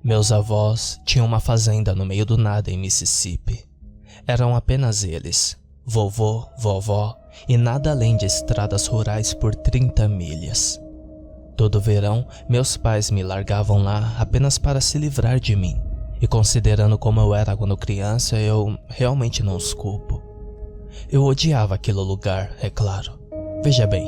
Meus avós tinham uma fazenda no meio do nada em Mississippi. Eram apenas eles, vovô, vovó e nada além de estradas rurais por 30 milhas. Todo verão, meus pais me largavam lá apenas para se livrar de mim. E considerando como eu era quando criança, eu realmente não os culpo. Eu odiava aquele lugar, é claro. Veja bem,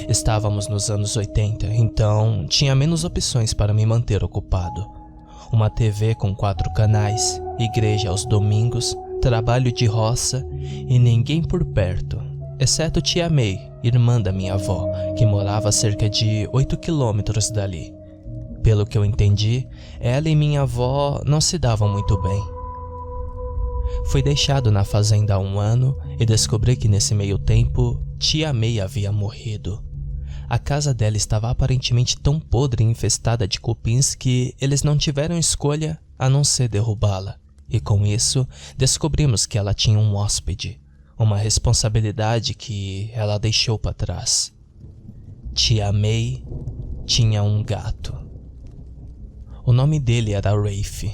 estávamos nos anos 80, então tinha menos opções para me manter ocupado. Uma TV com 4 canais, igreja aos domingos, trabalho de roça e ninguém por perto, exceto tia May, irmã da minha avó, que morava a cerca de 8 quilômetros dali. Pelo que eu entendi, ela e minha avó não se davam muito bem. Fui deixado na fazenda há 1 ano e descobri que nesse meio tempo, tia May havia morrido. A casa dela estava aparentemente tão podre e infestada de cupins que eles não tiveram escolha a não ser derrubá-la. E com isso, descobrimos que ela tinha um hóspede, uma responsabilidade que ela deixou para trás. Tia May tinha um gato. O nome dele era Rafe.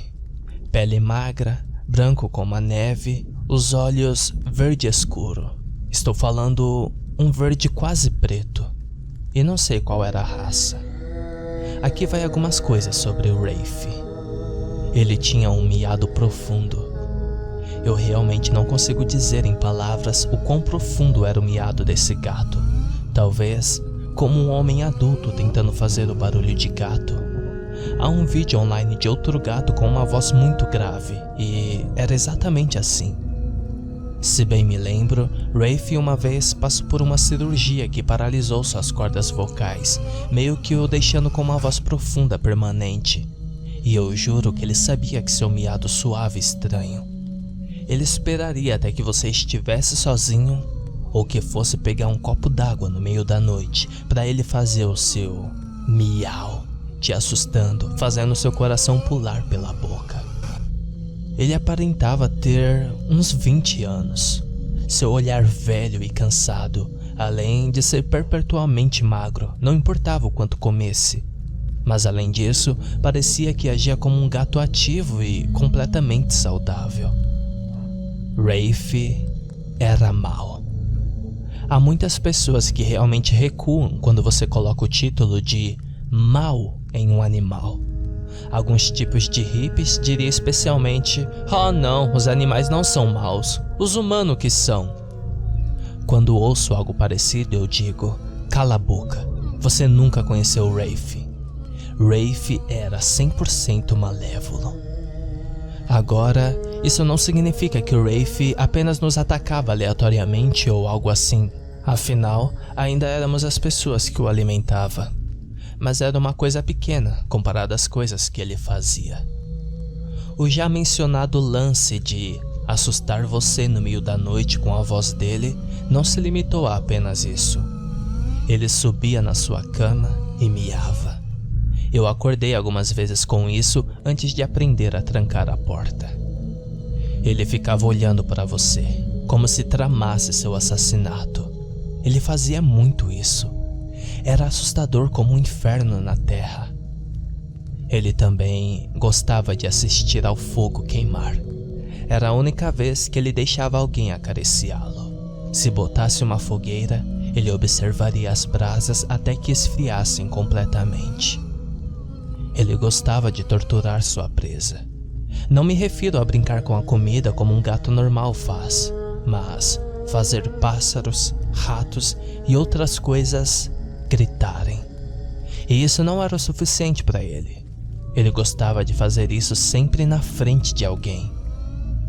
Pele magra, branco como a neve, os olhos verde escuro. Estou falando um verde quase preto. E não sei qual era a raça. Aqui vai algumas coisas sobre o Rafe. Ele tinha um miado profundo. Eu realmente não consigo dizer em palavras o quão profundo era o miado desse gato. Talvez como um homem adulto tentando fazer o barulho de gato. Há um vídeo online de outro gato com uma voz muito grave, e era exatamente assim. Se bem me lembro, Rafe uma vez passou por uma cirurgia que paralisou suas cordas vocais, meio que o deixando com uma voz profunda permanente. E eu juro que ele sabia que seu miado suave e estranho. Ele esperaria até que você estivesse sozinho, ou que fosse pegar um copo d'água no meio da noite, para ele fazer o seu miau, te assustando, fazendo seu coração pular pela boca. Ele aparentava ter uns 20 anos. Seu olhar velho e cansado, além de ser perpetuamente magro, não importava o quanto comesse. Mas além disso, parecia que agia como um gato ativo e completamente saudável. Rafe era mau. Há muitas pessoas que realmente recuam quando você coloca o título de mau em um animal. Alguns tipos de hippies diriam especialmente: "Oh não, os animais não são maus, os humanos que são." Quando ouço algo parecido eu digo: cala a boca, você nunca conheceu o Rafe. Rafe era 100% malévolo. Agora, isso não significa que o Rafe apenas nos atacava aleatoriamente ou algo assim. Afinal, ainda éramos as pessoas que o alimentavam. Mas era uma coisa pequena comparada às coisas que ele fazia. O já mencionado lance de assustar você no meio da noite com a voz dele não se limitou a apenas isso. Ele subia na sua cama e miava. Eu acordei algumas vezes com isso antes de aprender a trancar a porta. Ele ficava olhando para você, como se tramasse seu assassinato. Ele fazia muito isso. Era assustador como um inferno na terra. Ele também gostava de assistir ao fogo queimar. Era a única vez que ele deixava alguém acariciá-lo. Se botasse uma fogueira, ele observaria as brasas até que esfriassem completamente. Ele gostava de torturar sua presa. Não me refiro a brincar com a comida como um gato normal faz, mas fazer pássaros, ratos e outras coisas gritarem. E isso não era o suficiente para ele. Ele gostava de fazer isso sempre na frente de alguém.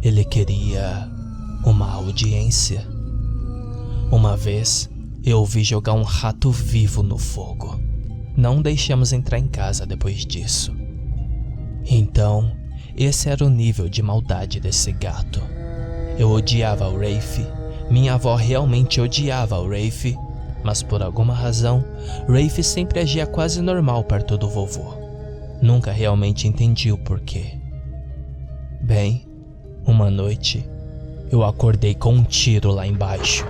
Ele queria uma audiência. Uma vez, eu o vi jogar um rato vivo no fogo. Não deixamos entrar em casa depois disso. Então, esse era o nível de maldade desse gato. Eu odiava o Rafe. Minha avó realmente odiava o Rafe. Mas por alguma razão, Rafe sempre agia quase normal perto do vovô. Nunca realmente entendi o porquê. Bem, uma noite, eu acordei com um tiro lá embaixo.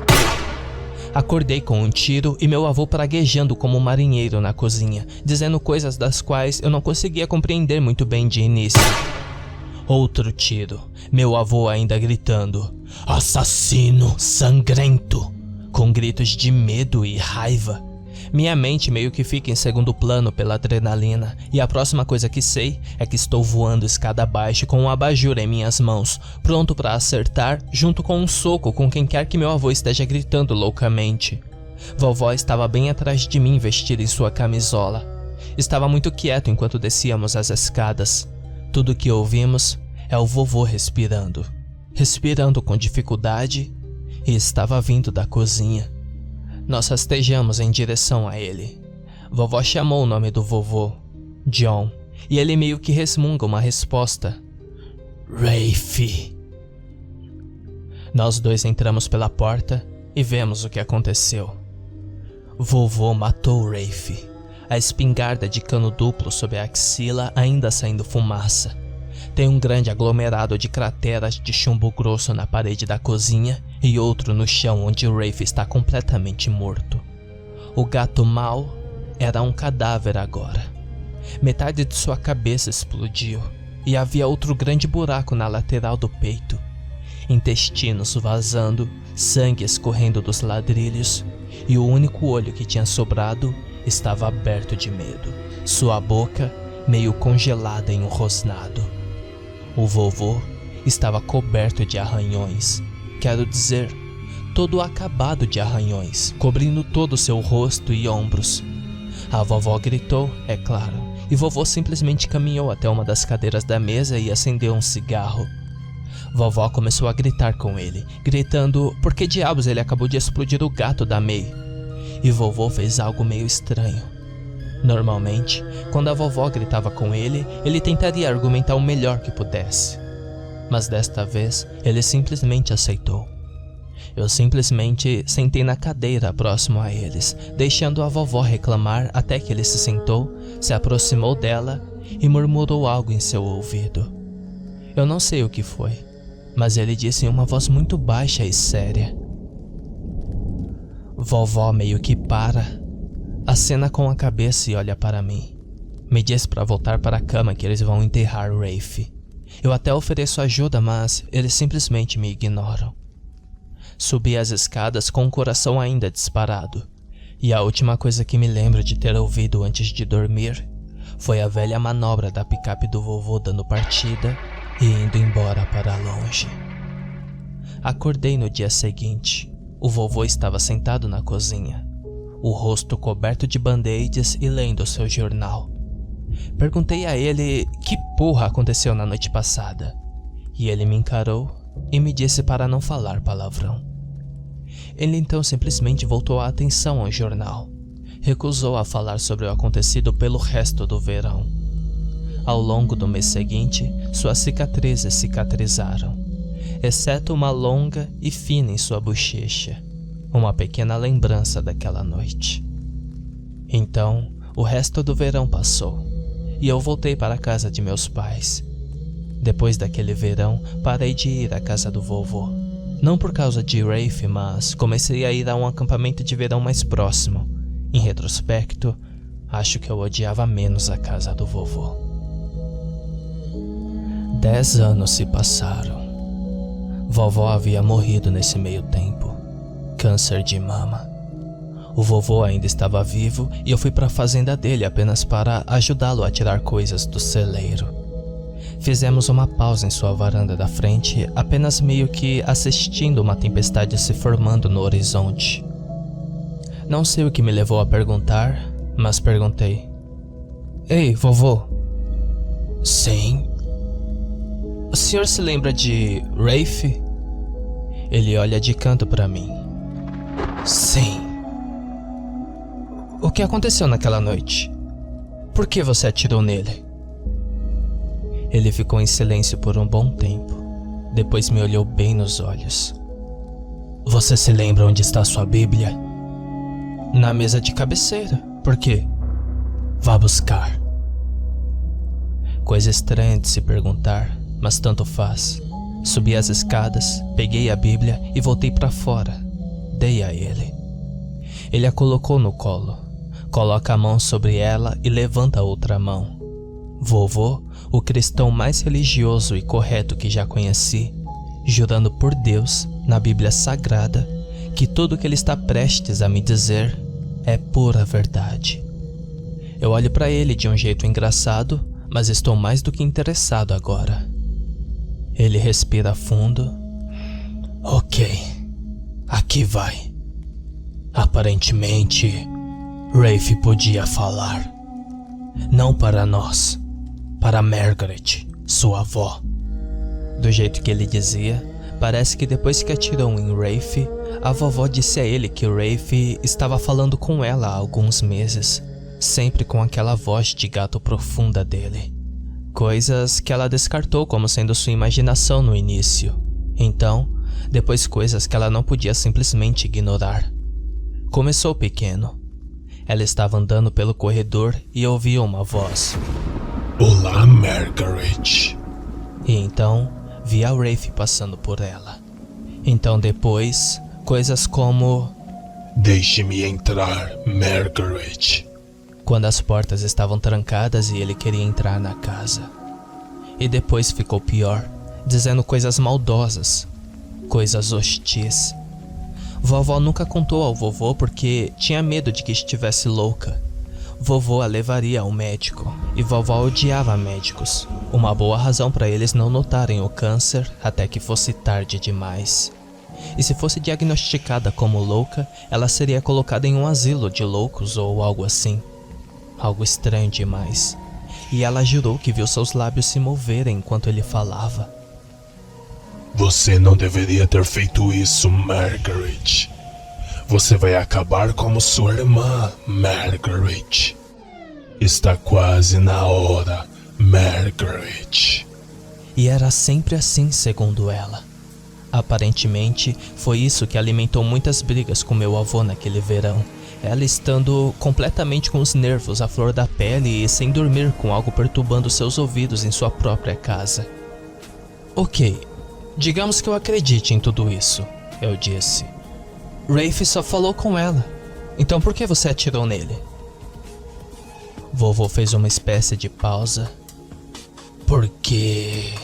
Acordei com um tiro e meu avô praguejando como um marinheiro na cozinha, dizendo coisas das quais eu não conseguia compreender muito bem de início. Outro tiro, meu avô ainda gritando: "Assassino sangrento!", com gritos de medo e raiva. Minha mente meio que fica em segundo plano pela adrenalina, e a próxima coisa que sei é que estou voando escada abaixo com um abajur em minhas mãos, pronto para acertar junto com um soco com quem quer que meu avô esteja gritando loucamente. Vovó estava bem atrás de mim, vestida em sua camisola. Estava muito quieto enquanto descíamos as escadas. Tudo que ouvimos é o vovô respirando com dificuldade, e estava vindo da cozinha. Nós rastejamos em direção a ele. Vovó chamou o nome do vovô, John, e ele meio que resmunga uma resposta: "Rafe." Nós dois entramos pela porta e vemos o que aconteceu. Vovô matou Rafe, a espingarda de cano duplo sob a axila ainda saindo fumaça. Tem um grande aglomerado de crateras de chumbo grosso na parede da cozinha e outro no chão onde o Rafe está completamente morto. O gato mau era um cadáver agora. Metade de sua cabeça explodiu e havia outro grande buraco na lateral do peito. Intestinos vazando, sangue escorrendo dos ladrilhos, e o único olho que tinha sobrado estava aberto de medo, sua boca meio congelada em um rosnado. O vovô estava coberto de arranhões, quero dizer, todo acabado de arranhões, cobrindo todo o seu rosto e ombros. A vovó gritou, é claro, e vovô simplesmente caminhou até uma das cadeiras da mesa e acendeu um cigarro. Vovó começou a gritar com ele, gritando por que diabos ele acabou de explodir o gato da May. E vovô fez algo meio estranho. Normalmente, quando a vovó gritava com ele, ele tentaria argumentar o melhor que pudesse. Mas desta vez, ele simplesmente aceitou. Eu simplesmente sentei na cadeira próximo a eles, deixando a vovó reclamar até que ele se sentou, se aproximou dela e murmurou algo em seu ouvido. Eu não sei o que foi, mas ele disse em uma voz muito baixa e séria. Vovó meio que para, acena com a cabeça e olha para mim. Me diz para voltar para a cama que eles vão enterrar Rafe. Eu até ofereço ajuda, mas eles simplesmente me ignoram. Subi as escadas com o coração ainda disparado, e a última coisa que me lembro de ter ouvido antes de dormir foi a velha manobra da picape do vovô dando partida e indo embora para longe. Acordei no dia seguinte. O vovô estava sentado na cozinha, o rosto coberto de band-aids e lendo seu jornal. Perguntei a ele que porra aconteceu na noite passada, e ele me encarou e me disse para não falar palavrão. Ele então simplesmente voltou a atenção ao jornal, recusou a falar sobre o acontecido pelo resto do verão. Ao longo do mês seguinte, suas cicatrizes cicatrizaram, exceto uma longa e fina em sua bochecha, uma pequena lembrança daquela noite. Então, o resto do verão passou, e eu voltei para a casa de meus pais. Depois daquele verão, parei de ir à casa do vovô. Não por causa de Rafe, mas comecei a ir a um acampamento de verão mais próximo. Em retrospecto, acho que eu odiava menos a casa do vovô. 10 anos se passaram. Vovó havia morrido nesse meio tempo. Câncer de mama. O vovô ainda estava vivo e eu fui para a fazenda dele apenas para ajudá-lo a tirar coisas do celeiro. Fizemos uma pausa em sua varanda da frente, apenas meio que assistindo uma tempestade se formando no horizonte. Não sei o que me levou a perguntar, mas perguntei. Ei, vovô. Sim? O senhor se lembra de Rafe? Ele olha de canto para mim. Sim. O que aconteceu naquela noite? Por que você atirou nele? Ele ficou em silêncio por um bom tempo. Depois me olhou bem nos olhos. Você se lembra onde está sua Bíblia? Na mesa de cabeceira. Por quê? Vá buscar. Coisa estranha de se perguntar, mas tanto faz. Subi as escadas, peguei a Bíblia e voltei para fora. Dei a ele. Ele a colocou no colo, coloca a mão sobre ela e levanta a outra mão. Vovô, o cristão mais religioso e correto que já conheci, jurando por Deus, na Bíblia Sagrada, que tudo que ele está prestes a me dizer é pura verdade. Eu olho para ele de um jeito engraçado, mas estou mais do que interessado agora. Ele respira fundo. Ok, aqui vai. Aparentemente, Rafe podia falar. Não para nós, para Margaret, sua avó. Do jeito que ele dizia, parece que depois que atirou em Rafe, a vovó disse a ele que Rafe estava falando com ela há alguns meses, sempre com aquela voz de gato profunda dele. Coisas que ela descartou como sendo sua imaginação no início. Então, depois coisas que ela não podia simplesmente ignorar. Começou pequeno. Ela estava andando pelo corredor e ouviu uma voz. Olá, Margaret. E então, via Rafe passando por ela. Então depois, coisas como... Deixe-me entrar, Margaret. Quando as portas estavam trancadas e ele queria entrar na casa. E depois ficou pior, dizendo coisas maldosas, coisas hostis. Vovó nunca contou ao vovô porque tinha medo de que estivesse louca. Vovô a levaria ao médico e vovó odiava médicos, uma boa razão para eles não notarem o câncer até que fosse tarde demais. E se fosse diagnosticada como louca, ela seria colocada em um asilo de loucos ou algo assim. Algo estranho demais. E ela jurou que viu seus lábios se moverem enquanto ele falava. Você não deveria ter feito isso, Margaret. Você vai acabar como sua irmã, Margaret. Está quase na hora, Margaret. E era sempre assim, segundo ela. Aparentemente, foi isso que alimentou muitas brigas com meu avô naquele verão. Ela estando completamente com os nervos à flor da pele e sem dormir, com algo perturbando seus ouvidos em sua própria casa. Ok, digamos que eu acredite em tudo isso, eu disse. Rafe só falou com ela, então por que você atirou nele? Vovô fez uma espécie de pausa. Porque...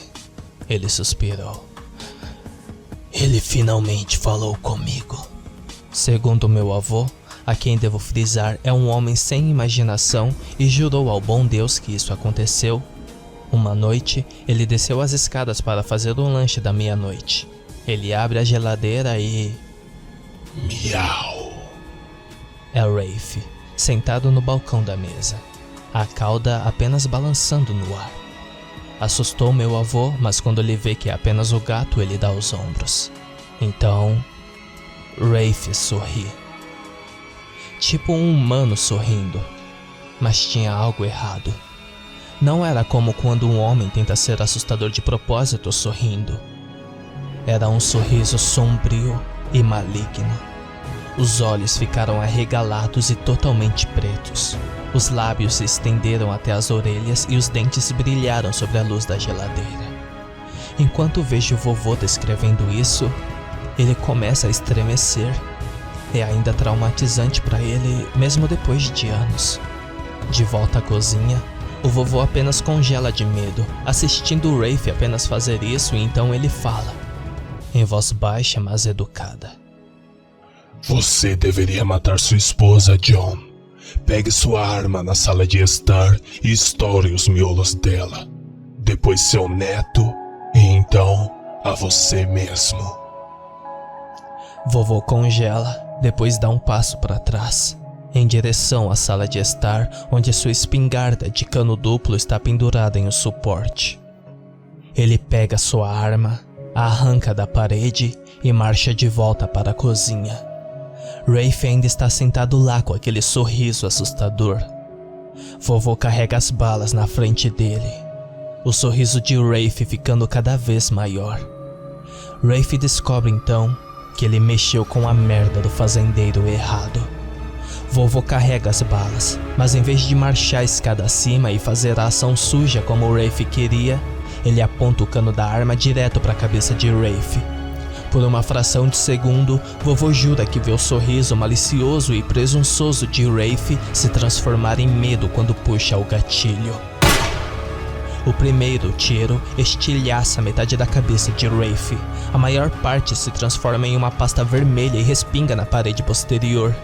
ele suspirou. Ele finalmente falou comigo. Segundo meu avô, a quem devo frisar é um homem sem imaginação e jurou ao bom Deus que isso aconteceu. Uma noite, ele desceu as escadas para fazer um lanche da meia-noite. Ele abre a geladeira e... Miau. É Rafe, sentado no balcão da mesa, a cauda apenas balançando no ar. Assustou meu avô, mas quando ele vê que é apenas o gato, ele dá os ombros. Então, Rafe sorri. Tipo um humano sorrindo, mas tinha algo errado. Não era como quando um homem tenta ser assustador de propósito sorrindo. Era um sorriso sombrio e maligno. Os olhos ficaram arregalados e totalmente pretos. Os lábios se estenderam até as orelhas e os dentes brilharam sobre a luz da geladeira. Enquanto vejo o vovô descrevendo isso, ele começa a estremecer. É ainda traumatizante para ele, mesmo depois de anos. De volta à cozinha, o vovô apenas congela de medo, assistindo o Rafe apenas fazer isso, e então ele fala, em voz baixa mas educada. Você deveria matar sua esposa, John. Pegue sua arma na sala de estar e estoure os miolos dela. Depois seu neto e então a você mesmo. Vovô congela, depois dá um passo para trás, em direção à sala de estar, onde sua espingarda de cano duplo está pendurada em um suporte. Ele pega sua arma, a arranca da parede e marcha de volta para a cozinha. Rafe ainda está sentado lá com aquele sorriso assustador. Vovô carrega as balas na frente dele, o sorriso de Rafe ficando cada vez maior. Rafe descobre então que ele mexeu com a merda do fazendeiro errado. Vovô carrega as balas, mas em vez de marchar a escada acima e fazer a ação suja como Rafe queria, ele aponta o cano da arma direto para a cabeça de Rafe. Por uma fração de segundo, vovô jura que vê o sorriso malicioso e presunçoso de Rafe se transformar em medo quando puxa o gatilho. O primeiro tiro estilhaça metade da cabeça de Rafe. A maior parte se transforma em uma pasta vermelha e respinga na parede posterior.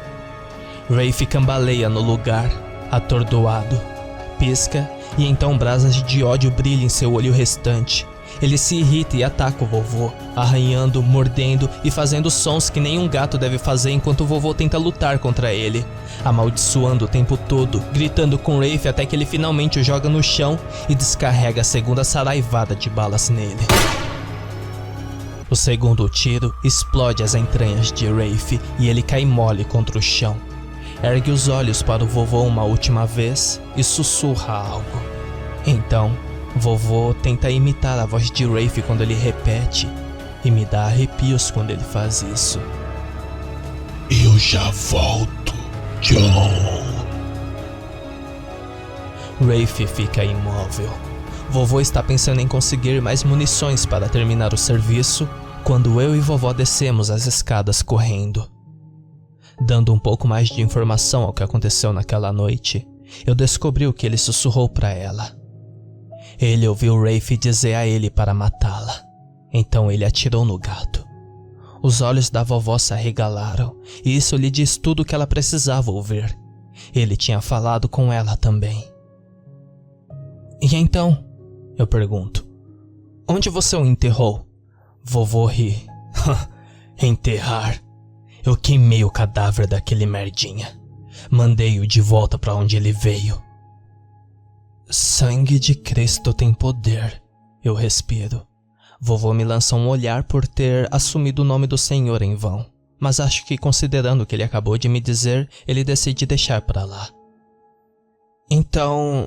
Rafe cambaleia no lugar, atordoado, pisca e então brasas de ódio brilham em seu olho restante. Ele se irrita e ataca o vovô, arranhando, mordendo e fazendo sons que nenhum gato deve fazer enquanto o vovô tenta lutar contra ele, amaldiçoando o tempo todo, gritando com Rafe até que ele finalmente o joga no chão e descarrega a segunda saraivada de balas nele. O segundo tiro explode as entranhas de Rafe e ele cai mole contra o chão. Ergue os olhos para o vovô uma última vez e sussurra algo. Então, vovô tenta imitar a voz de Rafe quando ele repete, e me dá arrepios quando ele faz isso. Eu já volto, John. Rafe fica imóvel. Vovô está pensando em conseguir mais munições para terminar o serviço, quando eu e vovó descemos as escadas correndo. Dando um pouco mais de informação ao que aconteceu naquela noite, eu descobri o que ele sussurrou para ela. Ele ouviu Rafe dizer a ele para matá-la. Então ele atirou no gato. Os olhos da vovó se arregalaram, e isso lhe diz tudo o que ela precisava ouvir. Ele tinha falado com ela também. E então? Eu pergunto. Onde você o enterrou? Vovô ri. Enterrar? Eu queimei o cadáver daquele merdinha. Mandei-o de volta para onde ele veio. Sangue de Cristo tem poder. Eu respiro. Vovô me lança um olhar por ter assumido o nome do Senhor em vão. Mas acho que, considerando o que ele acabou de me dizer, ele decide deixar para lá. Então,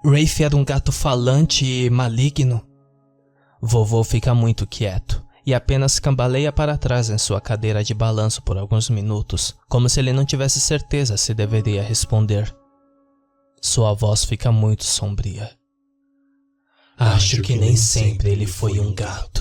Rafe era um gato falante e maligno? Vovô fica muito quieto e apenas cambaleia para trás em sua cadeira de balanço por alguns minutos, como se ele não tivesse certeza se deveria responder. Sua voz fica muito sombria. Acho que nem sempre ele foi um gato.